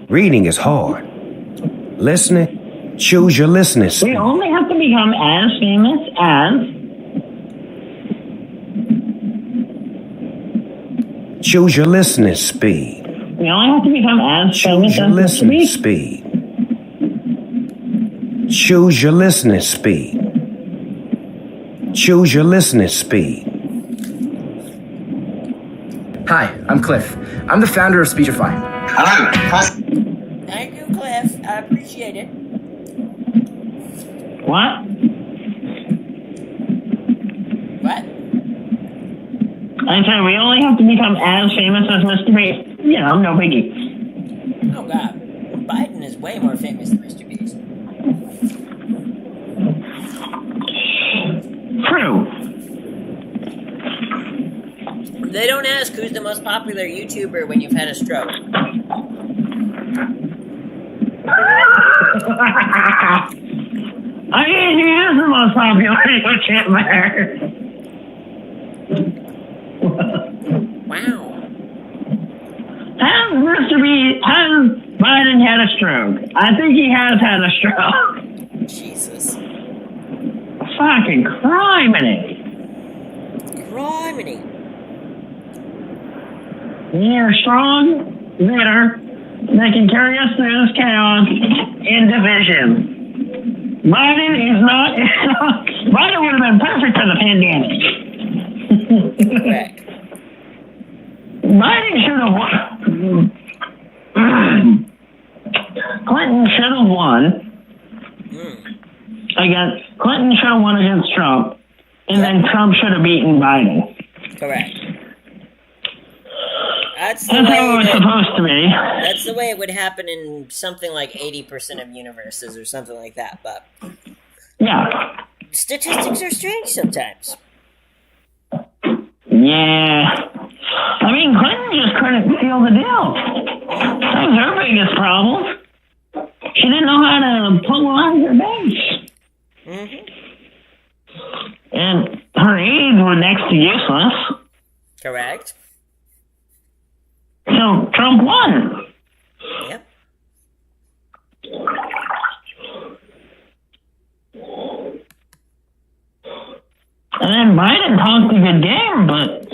Reading is hard. Listening, choose your listening speed. We only have to become as famous as... Choose your listening speed. We only have to become as Choose famous your as listening Mr. speed. Choose your listening speed. Choose your listening speed. Hi, I'm Cliff. I'm the founder of Speechify. Thank you, Cliff. I appreciate it. What? What? I said we only have to become as famous as Mr. Beast. You know, no biggie. Oh, God. Biden is way more famous than Mr. Beast. True. They don't ask who's the most popular YouTuber when you've had a stroke. I mean, he is the most popular YouTuber. Wow. Has Biden had a stroke? I think he has had a stroke. Jesus. Fucking criminy. Criminy. You're strong, bitter, they can carry us through this chaos in division. Biden is not... Biden would have been perfect for the pandemic. Correct. Biden should have won. Clinton should have won Clinton should have won against Trump, and then Trump should have beaten Biden. Correct. That's how it was supposed to be. That's the way it would happen in something like 80% of universes or something like that, but... Yeah. Statistics are strange sometimes. Yeah. I mean, Clinton just couldn't seal the deal. That was her biggest problem. She didn't know how to polarize her base. Mm-hmm. And her aides were next to useless. Correct. So Trump won. Yep. And then Biden talked a good game, but...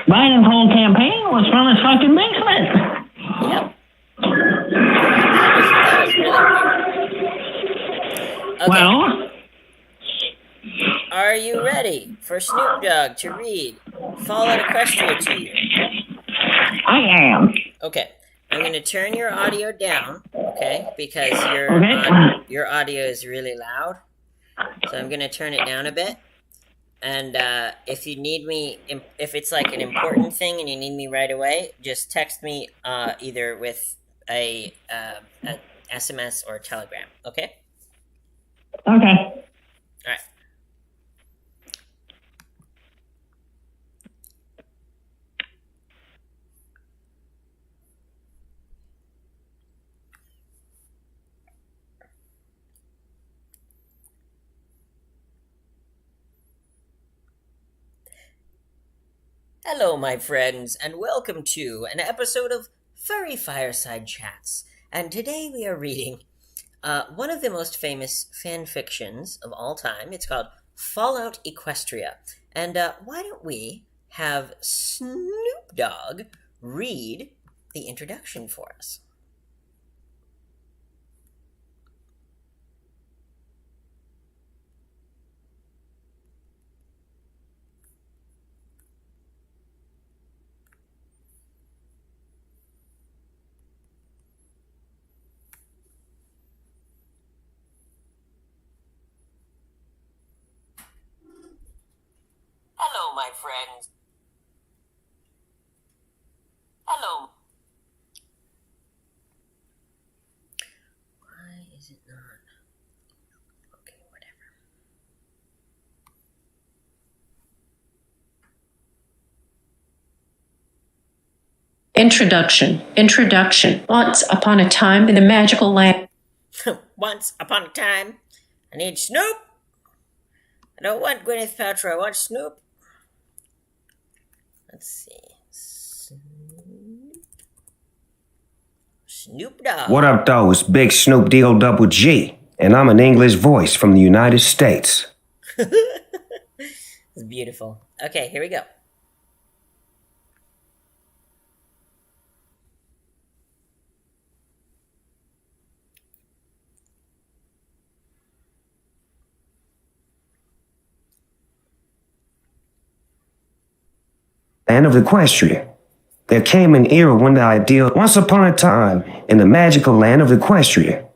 Biden's whole campaign was from his fucking basement. Yep. Okay. Well... Are you ready for Snoop Dogg to read Fallout Equestria to you? I am. Okay. I'm going to turn your audio down, okay? Because your audio is really loud. So I'm going to turn it down a bit. And if you need me, if it's like an important thing and you need me right away, just text me either with a SMS or Telegram, okay? Okay. All right. Hello, my friends, and welcome to an episode of Furry Fireside Chats. And today we are reading one of the most famous fan fictions of all time. It's called Fallout Equestria. And why don't we have Snoop Dogg read the introduction for us? Hello, my friends. Hello. Why is it not? Okay, whatever. Introduction. Once upon a time in the magical land. Once upon a time, I need Snoop. I don't want Gwyneth Paltrow, I want Snoop. Let's see. Snoop Dogg. What up, though? It's Big Snoop D-O double G, and I'm an English voice from the United States. It's beautiful. Okay, here we go. Land of Equestria. There came an era when the ideal, once upon a time, in the magical land of Equestria,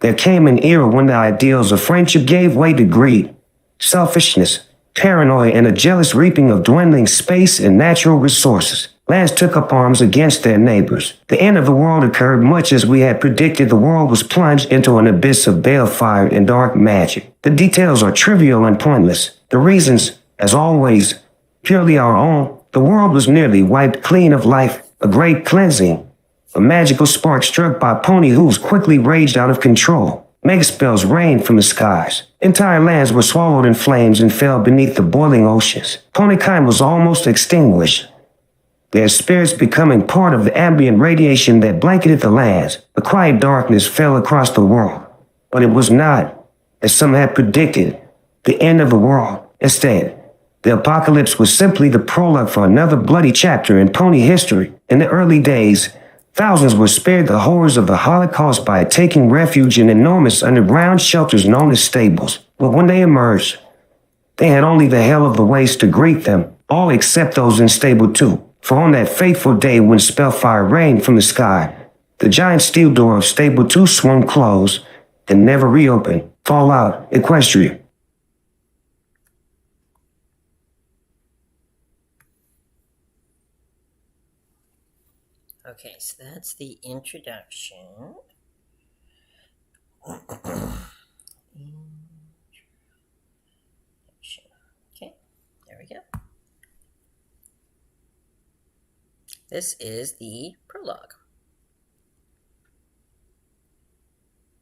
there came an era when the ideals of friendship gave way to greed, selfishness, paranoia, and a jealous reaping of dwindling space and natural resources. Lands took up arms against their neighbors. The end of the world occurred much as we had predicted. The world was plunged into an abyss of balefire and dark magic. The details are trivial and pointless. The reasons, as always, purely our own. The world was nearly wiped clean of life, a great cleansing. A magical spark struck by pony hooves quickly raged out of control. Mega spells rained from the skies. Entire lands were swallowed in flames and fell beneath the boiling oceans. Ponykind was almost extinguished, their spirits becoming part of the ambient radiation that blanketed the lands. A quiet darkness fell across the world, but it was not, as some had predicted, the end of the world. Instead, the apocalypse was simply the prologue for another bloody chapter in pony history. In the early days, thousands were spared the horrors of the Holocaust by taking refuge in enormous underground shelters known as stables. But when they emerged, they had only the hell of the waste to greet them, all except those in Stable 2. For on that fateful day when spellfire rained from the sky, the giant steel door of Stable 2 swung closed and never reopened. Fallout, Equestria. Okay, so that's the introduction. Okay, there we go. This is the prologue.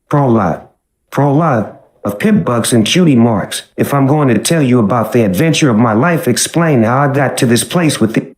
Prologue of pip bugs and cutie marks. If I'm going to tell you about the adventure of my life, explain how I got to this place with the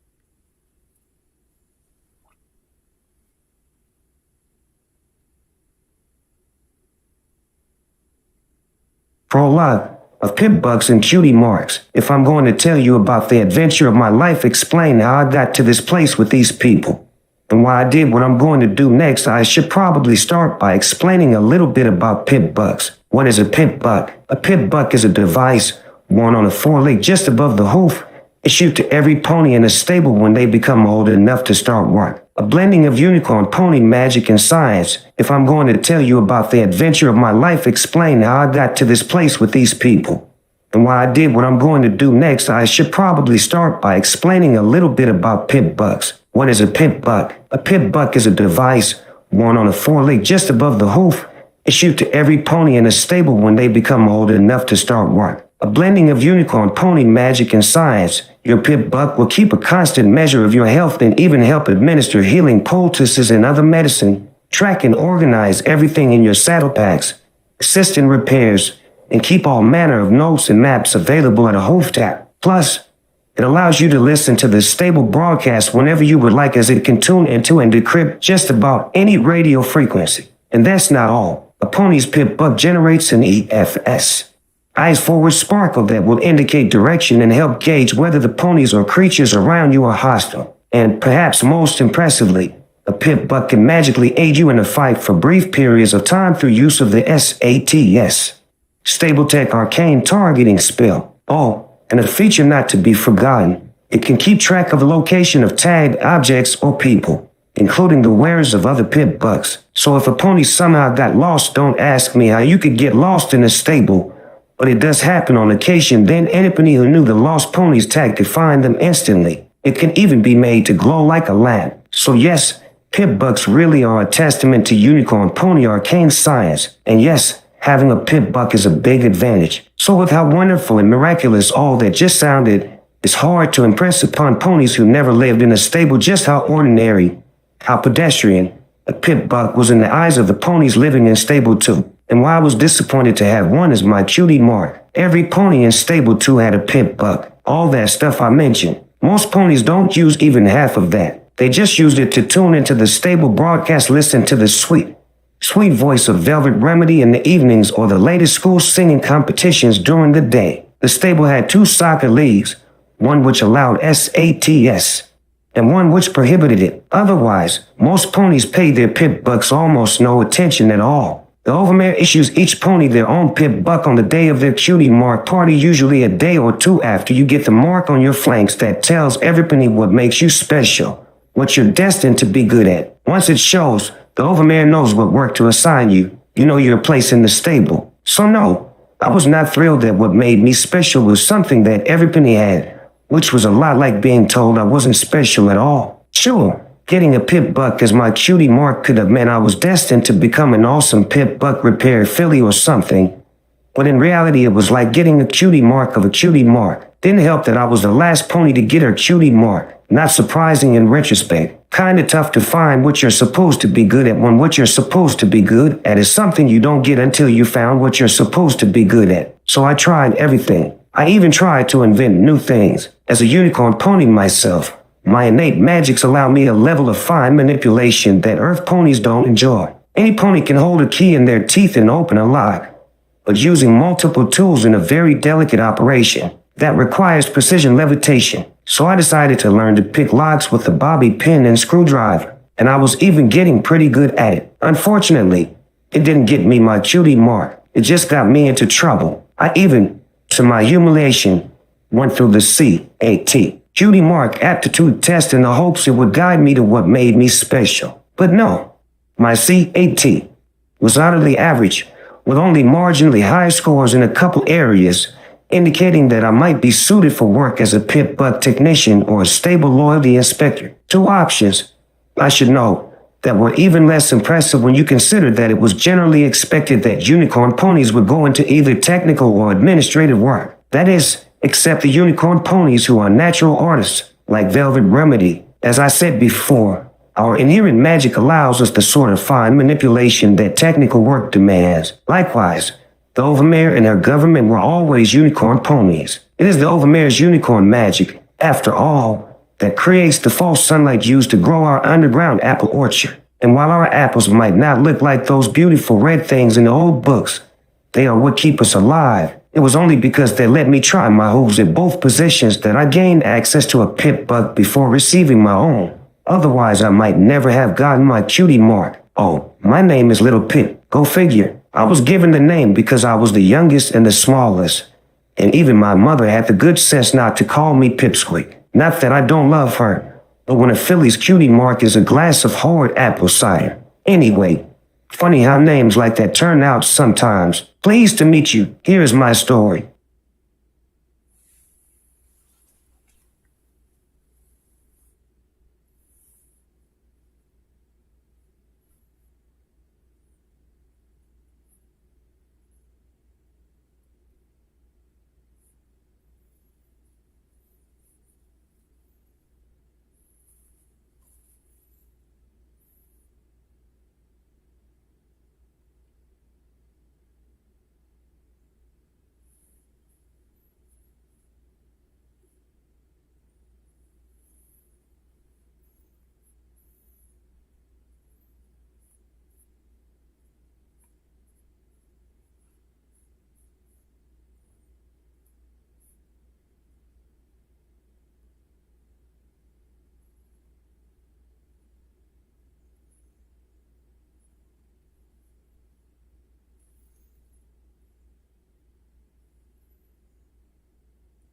prologue of pimp bugs and cutie marks. If I'm going to tell you about the adventure of my life, explain how I got to this place with these people, and why I did what I'm going to do next, I should probably start by explaining a little bit about pimp bugs. What is a pimp bug? A pimp bug is a device worn on a foreleg just above the hoof, issued to every pony in a stable when they become old enough to start work. A blending of unicorn, pony magic, and science. If I'm going to tell you about the adventure of my life, explain how I got to this place with these people, and why I did what I'm going to do next, I should probably start by explaining a little bit about pimp bugs. What is a pimp bug? A pimp bug is a device worn on a foreleg just above the hoof, issued to every pony in a stable when they become old enough to start work. A blending of unicorn, pony magic, and science. Your pip bug will keep a constant measure of your health and even help administer healing poultices and other medicine, track and organize everything in your saddle packs, assist in repairs, and keep all manner of notes and maps available at a hoof tap. Plus, it allows you to listen to the stable broadcast whenever you would like, as it can tune into and decrypt just about any radio frequency. And that's not all. A pony's pip bug generates an EFS, eyes forward sparkle, that will indicate direction and help gauge whether the ponies or creatures around you are hostile. And perhaps most impressively, a pip bug can magically aid you in a fight for brief periods of time through use of the SATS, Stable Tech Arcane Targeting spell. Oh, and a feature not to be forgotten, it can keep track of the location of tagged objects or people, including the wearers of other pip bugs. So if a pony somehow got lost, don't ask me how you could get lost in a stable, but it does happen on occasion. Then anybody who knew the lost pony's tag could find them instantly. It can even be made to glow like a lamp. So yes, pip bugs really are a testament to unicorn pony arcane science. And yes, having a pip bug is a big advantage. So with how wonderful and miraculous all that just sounded, it's hard to impress upon ponies who never lived in a stable just how ordinary how pedestrian a pit buck was in the eyes of the ponies living in stable 2, and why I was disappointed to have one as my cutie mark. Every pony in stable 2 had a pit buck. All that stuff I mentioned. Most ponies don't use even half of that. They just used it to tune into the stable broadcast, listen to the sweet voice of Velvet Remedy in the evenings or the latest school singing competitions during the day. The stable had 2 soccer leagues, one which allowed SATs and one which prohibited it. Otherwise, most ponies paid their pit bucks almost no attention at all. The overmare issues each pony their own pit buck on the day of their cutie mark party, usually a day or 2 after you get the mark on your flanks that tells everybody what makes you special, what you're destined to be good at. Once it shows, the overmare knows what work to assign you. You know your place in the stable. So no, I was not thrilled that what made me special was something that everybody had, which was a lot like being told I wasn't special at all. Sure, getting a pit buck as my cutie mark could have meant I was destined to become an awesome pit buck repair filly or something. But in reality, it was like getting a cutie mark of a cutie mark. Didn't help that I was the last pony to get her cutie mark. Not surprising in retrospect. Kinda tough to find what you're supposed to be good at when what you're supposed to be good at is something you don't get until you found what you're supposed to be good at. So I tried everything. I even tried to invent new things. As a unicorn pony myself, my innate magics allow me a level of fine manipulation that earth ponies don't enjoy. Any pony can hold a key in their teeth and open a lock, but using multiple tools in a very delicate operation that requires precision levitation. So I decided to learn to pick locks with a bobby pin and screwdriver, and I was even getting pretty good at it. Unfortunately, it didn't get me my cutie mark. It just got me into trouble. I even, to my humiliation, went through the CAT, cutie mark aptitude test, in the hopes it would guide me to what made me special. But no, my CAT was utterly average, with only marginally high scores in a couple areas, indicating that I might be suited for work as a pit buck technician or a stable loyalty inspector. 2 options, I should know, that were even less impressive when you consider that it was generally expected that unicorn ponies would go into either technical or administrative work. That is, except the unicorn ponies who are natural artists, like Velvet Remedy. As I said before, our inherent magic allows us the sort of fine manipulation that technical work demands. Likewise, the overmare and her government were always unicorn ponies. It is the overmare's unicorn magic, after all, that creates the false sunlight used to grow our underground apple orchard. And while our apples might not look like those beautiful red things in the old books, they are what keep us alive. It was only because they let me try my hooves at both positions that I gained access to a pit buck before receiving my own. Otherwise, I might never have gotten my cutie mark. Oh, my name is Little Pip. Go figure. I was given the name because I was the youngest and the smallest. And even my mother had the good sense not to call me Pipsqueak. Not that I don't love her, but when a filly's cutie mark is a glass of horrid apple cider. Anyway, funny how names like that turn out sometimes. Pleased to meet you. Here is my story.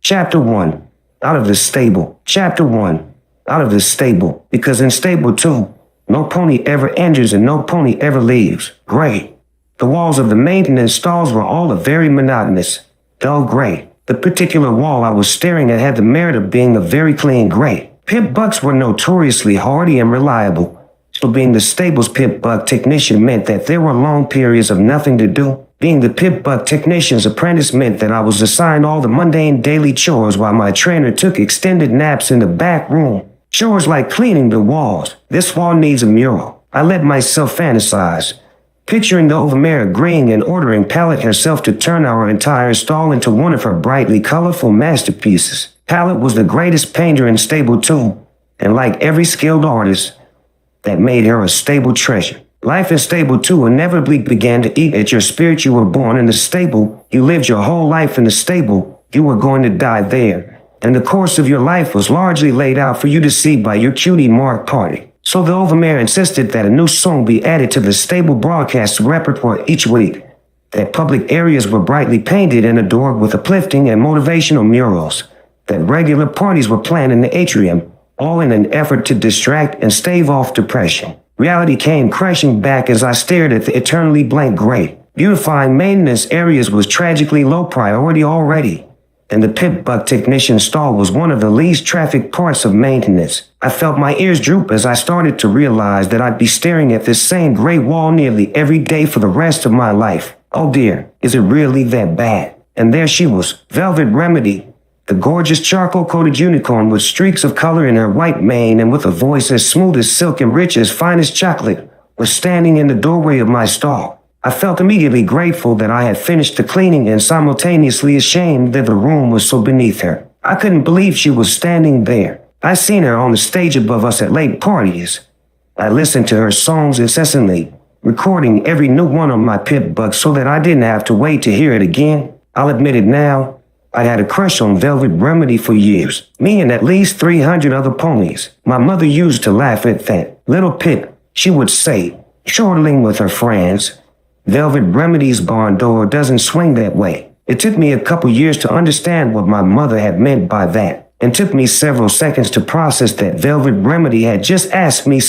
Chapter 1. Out of the stable. Chapter 1. Out of the stable. Because in stable 2, no pony ever enters and no pony ever leaves. Gray. The walls of the maintenance stalls were all very monotonous, dull gray. The particular wall I was staring at had the merit of being a very clean gray. Pit bucks were notoriously hardy and reliable, so being the stable's pit buck technician meant that there were long periods of nothing to do. Being the pit buck technician's apprentice meant that I was assigned all the mundane daily chores while my trainer took extended naps in the back room. Chores like cleaning the walls. This wall needs a mural. I let myself fantasize, picturing the overmare agreeing and ordering Pallet herself to turn our entire stall into one of her brightly colorful masterpieces. Pallet was the greatest painter in Stable 2, and like every skilled artist, that made her a stable treasure. Life in Stable 2 inevitably began to eat at your spirit. You were born in the stable. You lived your whole life in the stable. You were going to die there. And the course of your life was largely laid out for you to see by your cutie mark party. So the overmare insisted that a new song be added to the stable broadcast repertoire each week. That public areas were brightly painted and adored with uplifting and motivational murals. That regular parties were planned in the atrium, all in an effort to distract and stave off depression. Reality came crashing back as I stared at the eternally blank grate. Beautifying maintenance areas was tragically low priority already, and the pit buck technician stall was one of the least trafficked parts of maintenance. I felt my ears droop as I started to realize that I'd be staring at this same gray wall nearly every day for the rest of my life. Oh dear, is it really that bad? And there she was, Velvet Remedy, the gorgeous charcoal-coated unicorn with streaks of color in her white mane and with a voice as smooth as silk and rich as fine as chocolate, was standing in the doorway of my stall. I felt immediately grateful that I had finished the cleaning and simultaneously ashamed that the room was so beneath her. I couldn't believe she was standing there. I seen her on the stage above us at late parties. I listened to her songs incessantly, recording every new one on my pit buck so that I didn't have to wait to hear it again. I'll admit it now. I had a crush on Velvet Remedy for years. Me and at least 300 other ponies. My mother used to laugh at that. Little Pip, she would say, chortling with her friends, Velvet Remedy's barn door doesn't swing that way. It took me a couple years to understand what my mother had meant by that, and took me several seconds to process that Velvet Remedy had just asked me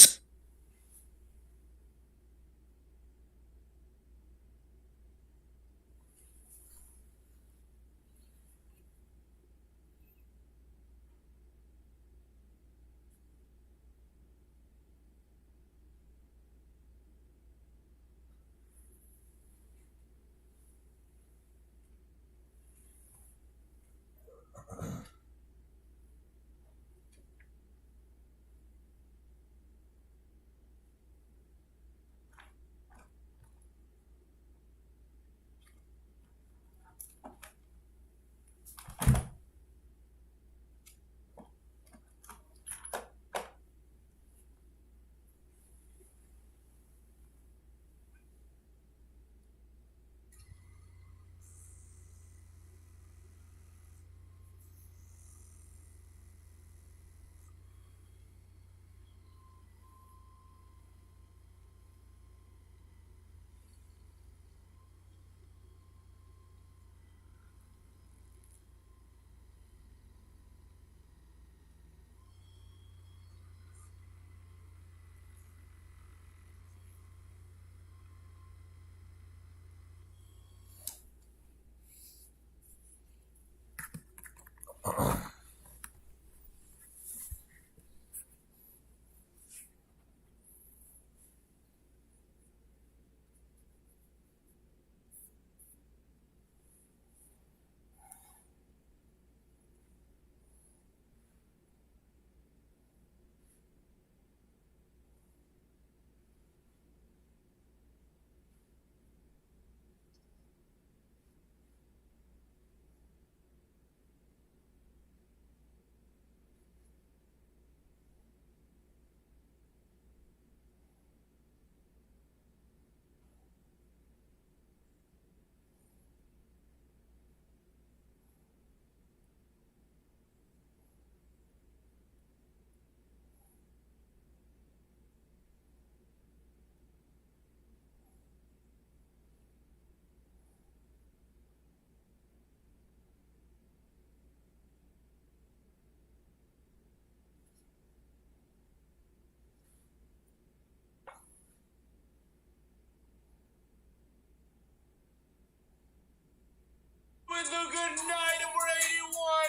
With a good night, and we're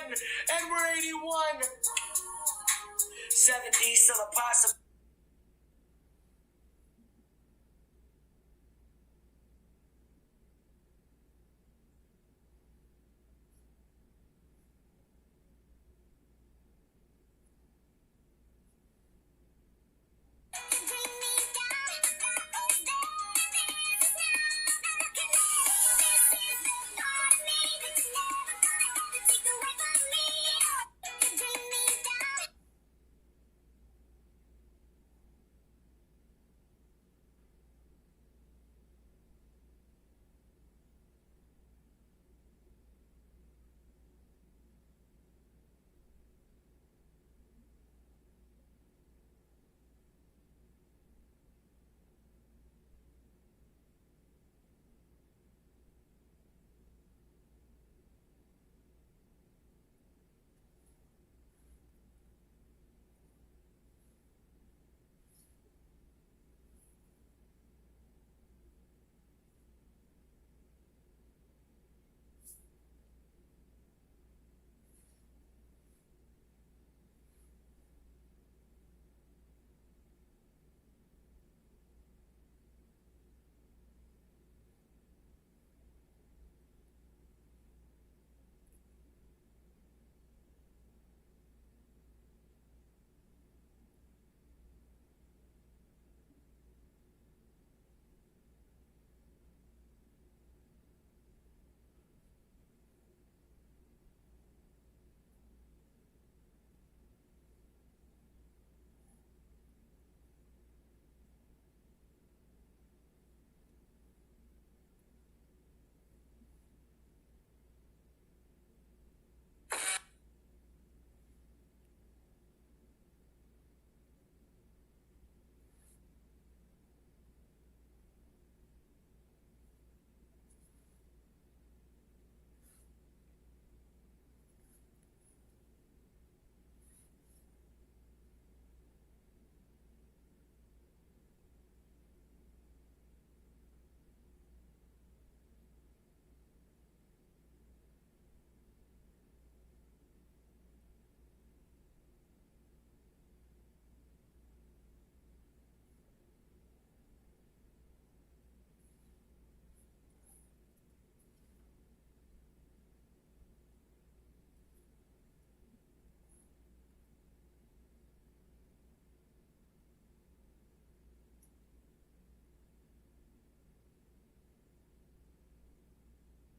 81, and we're 81. 7D still a possible.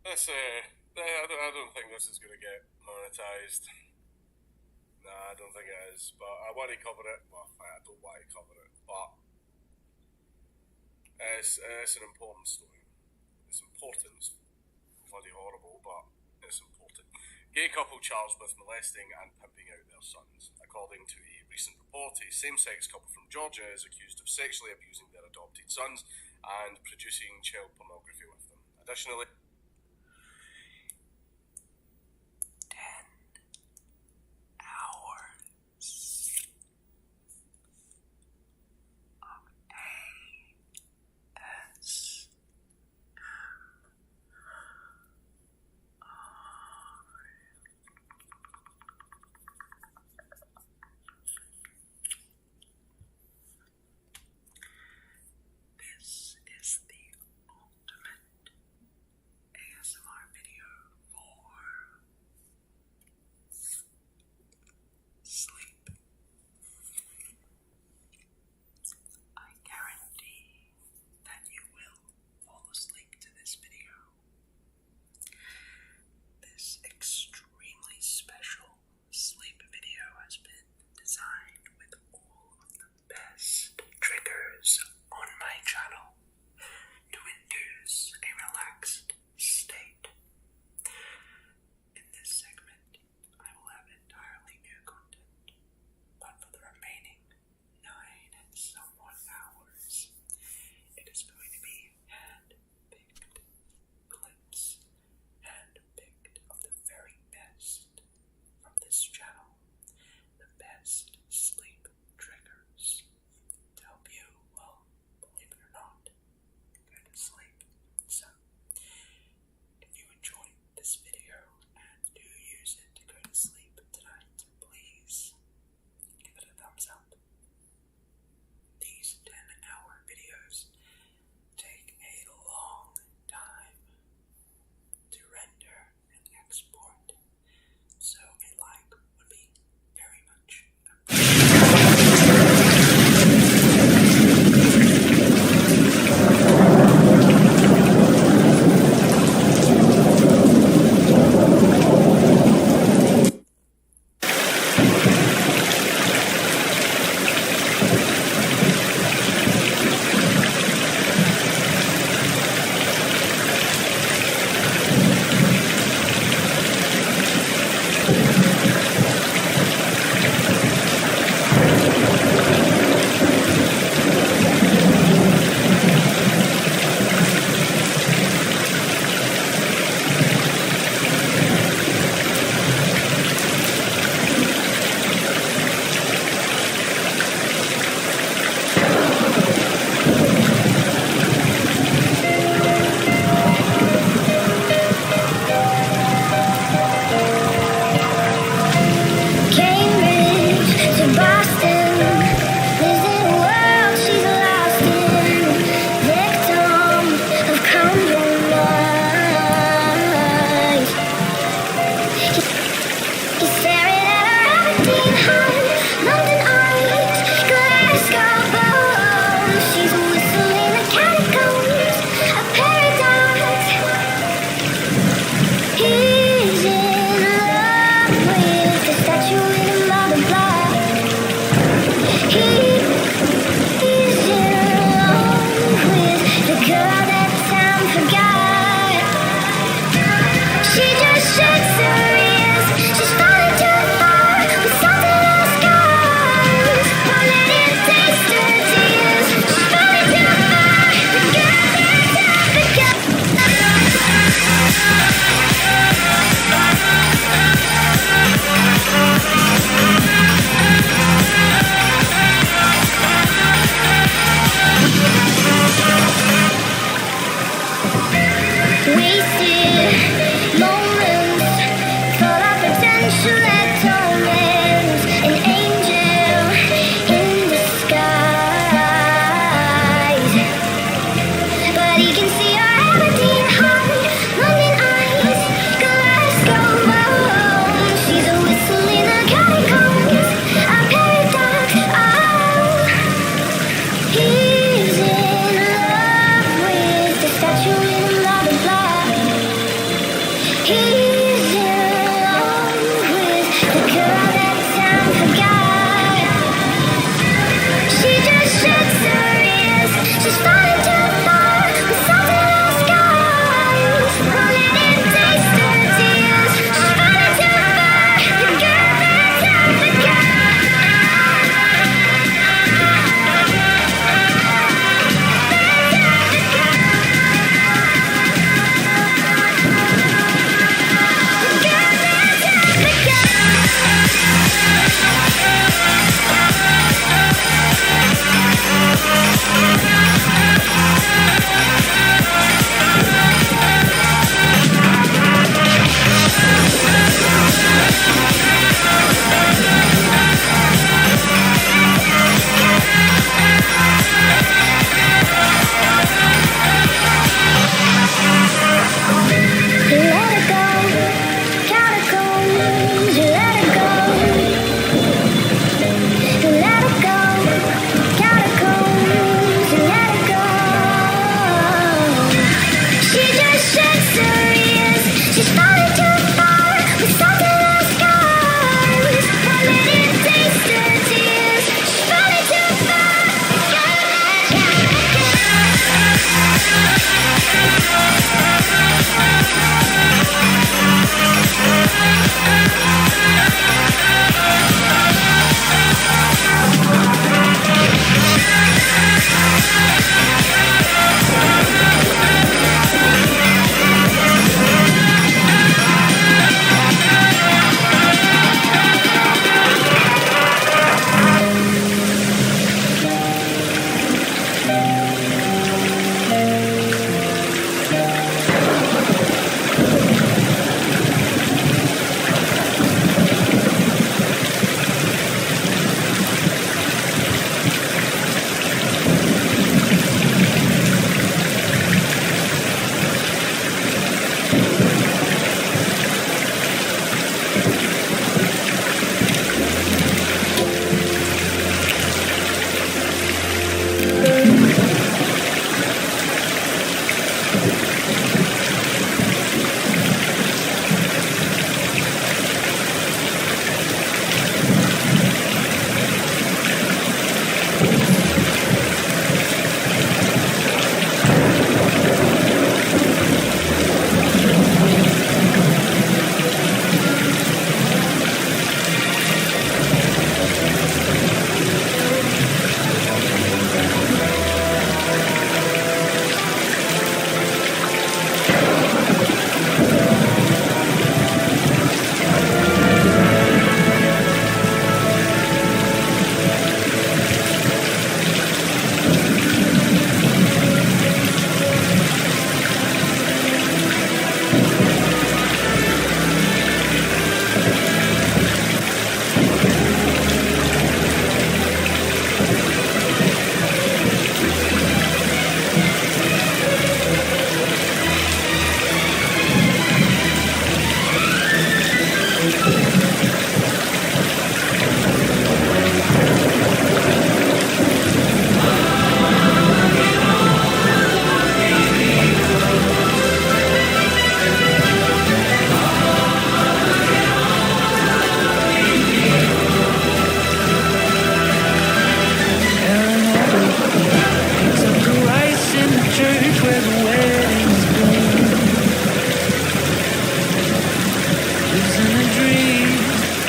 I don't think this is going to get monetized. Nah, I don't think it is. But I want to cover it. Well, I don't want to cover it, but it's an important story. It's important. It's bloody horrible, but it's important. Gay couple charged with molesting and pimping out their sons. According to a recent report, a same-sex couple from Georgia is accused of sexually abusing their adopted sons and producing child pornography with them. Additionally, 10 hours of AS. This is the ultimate ASMR video for sleep. I guarantee that you will fall asleep to this video. This extremely special sleep video has been designed with all of the best triggers on my channel to induce a relaxed state. In this segment, I will have entirely new content, but for the remaining 9 and somewhat hours, it is going to be hand-picked clips, hand-picked of the very best from this channel, the best sleep triggers to help you, well, believe it or not, go to sleep. So, if you enjoyed this video and do use it to go to sleep tonight, please give it a thumbs up. These 10-hour videos take a long time to render and export, so a like would be very much appreciated.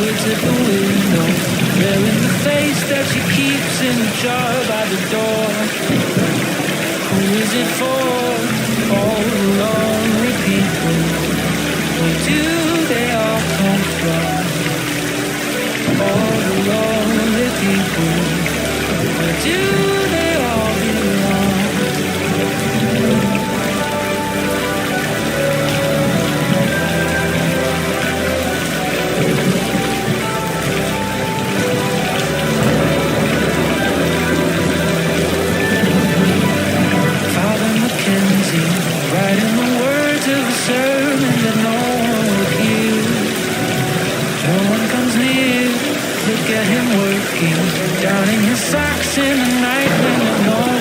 Waits at the window, there in the face that she keeps in the jar by the door. Who is it for? All the lonely people. Where do they all come from? All the lonely people. Where do they all belong? Writing the words of a sermon that no one would hear. No one comes near. Look at him working, down in his socks in the night when no